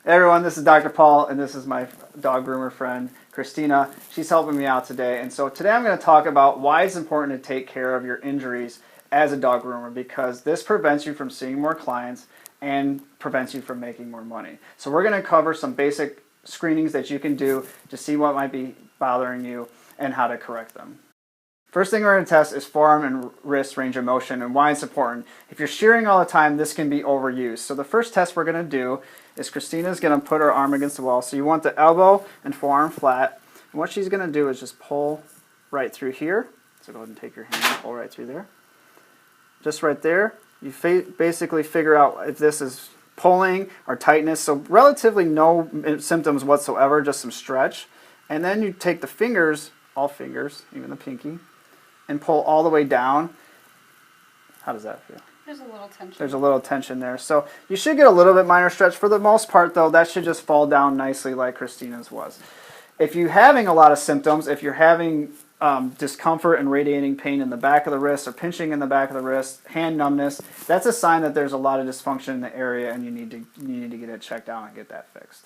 Hey everyone, this is Dr. Paul, and this is my dog groomer friend, Christina. She's helping me out today, and so today I'm going to talk about why it's important to take care of your injuries as a dog groomer, because this prevents you from seeing more clients and prevents you from making more money. So we're going to cover some basic screenings that you can do to see what might be bothering you and how to correct them. First thing we're going to test is forearm and wrist range of motion and why it's important. If you're shearing all the time, this can be overused. So the first test we're going to do is Christina's going to put her arm against the wall. So you want the elbow and forearm flat. And what she's going to do is just pull right through here. So go ahead and take your hand and pull right through there. Just right there. You basically figure out if this is pulling or tightness. So relatively no symptoms whatsoever, just some stretch. And then you take the fingers, all fingers, even the pinky, and pull all the way down. How does that feel? There's a little tension. There's a little tension there. So you should get a little bit minor stretch. For the most part, though, that should just fall down nicely like Christina's was. If you're having a lot of symptoms, if you're having discomfort and radiating pain in the back of the wrist or pinching in the back of the wrist, hand numbness, that's a sign that there's a lot of dysfunction in the area and you need to get it checked out and get that fixed.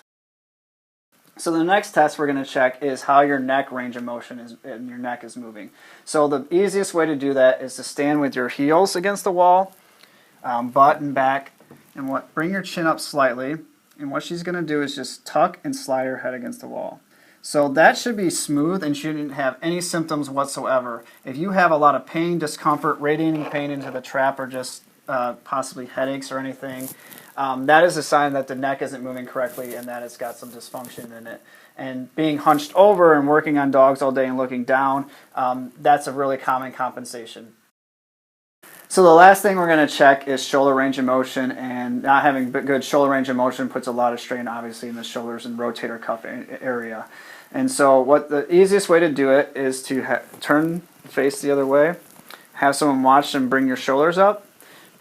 So the next test we're going to check is how your neck range of motion is and your neck is moving. So the easiest way to do that is to stand with your heels against the wall, butt and back, and bring your chin up slightly. And what she's going to do is just tuck and slide her head against the wall. So that should be smooth and shouldn't have any symptoms whatsoever. If you have a lot of pain, discomfort, radiating pain into the trap, or just possibly headaches or anything, that is a sign that the neck isn't moving correctly and that it's got some dysfunction in it. And being hunched over and working on dogs all day and looking down, that's a really common compensation. So the last thing we're going to check is shoulder range of motion, and not having good shoulder range of motion puts a lot of strain obviously in the shoulders and rotator cuff area. And so what the easiest way to do it is to turn face the other way, have someone watch and bring your shoulders up.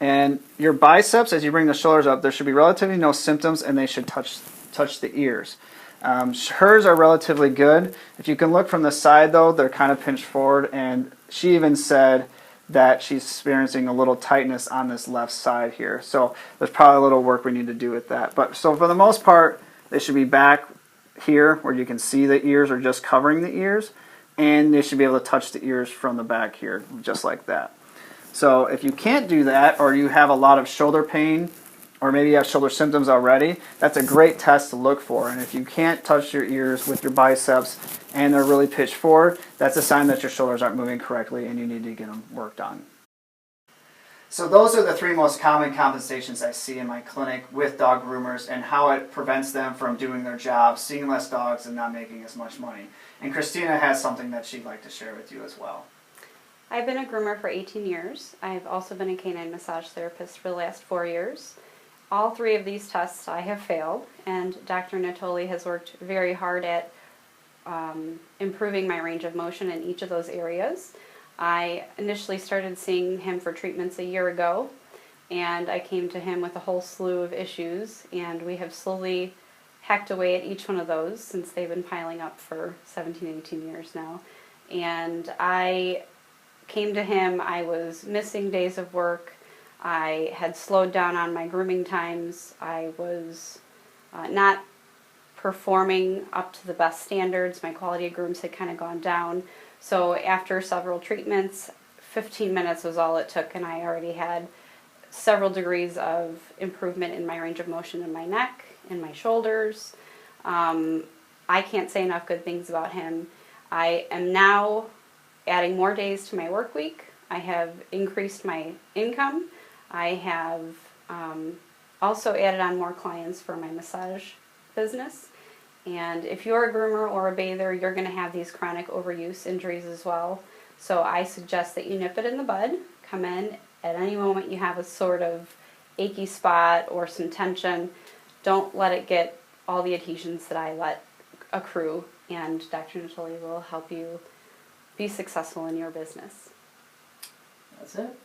And your biceps, as you bring the shoulders up, there should be relatively no symptoms, and they should touch the ears. Hers are relatively good. If you can look from the side, though, they're kind of pinched forward, and she even said that she's experiencing a little tightness on this left side here. So there's probably a little work we need to do with that. But so for the most part, they should be back here where you can see the ears or just covering the ears, and they should be able to touch the ears from the back here, just like that. So if you can't do that, or you have a lot of shoulder pain, or maybe you have shoulder symptoms already, that's a great test to look for. And if you can't touch your ears with your biceps and they're really pitched forward, that's a sign that your shoulders aren't moving correctly and you need to get them worked on. So those are the three most common compensations I see in my clinic with dog groomers and how it prevents them from doing their job, seeing less dogs, and not making as much money. And Christina has something that she'd like to share with you as well. I've been a groomer for 18 years. I've also been a canine massage therapist for the last 4 years. All three of these tests I have failed, and Dr. Nottoli has worked very hard at improving my range of motion in each of those areas. I initially started seeing him for treatments a year ago, and I came to him with a whole slew of issues, and we have slowly hacked away at each one of those since they've been piling up for 17, 18 years now. And I came to him, I was missing days of work, I had slowed down on my grooming times, I was not performing up to the best standards, my quality of grooms had kind of gone down. So after several treatments, 15 minutes was all it took, and I already had several degrees of improvement in my range of motion in my neck, in my shoulders. I can't say enough good things about him. I am now adding more days to my work week. I have increased my income. I have also added on more clients for my massage business. And if you're a groomer or a bather, you're going to have these chronic overuse injuries as well. So I suggest that you nip it in the bud. Come in at any moment you have a sort of achy spot or some tension. Don't let it get all the adhesions that I let accrue, and Dr. Nottoli will help you be successful in your business. That's it.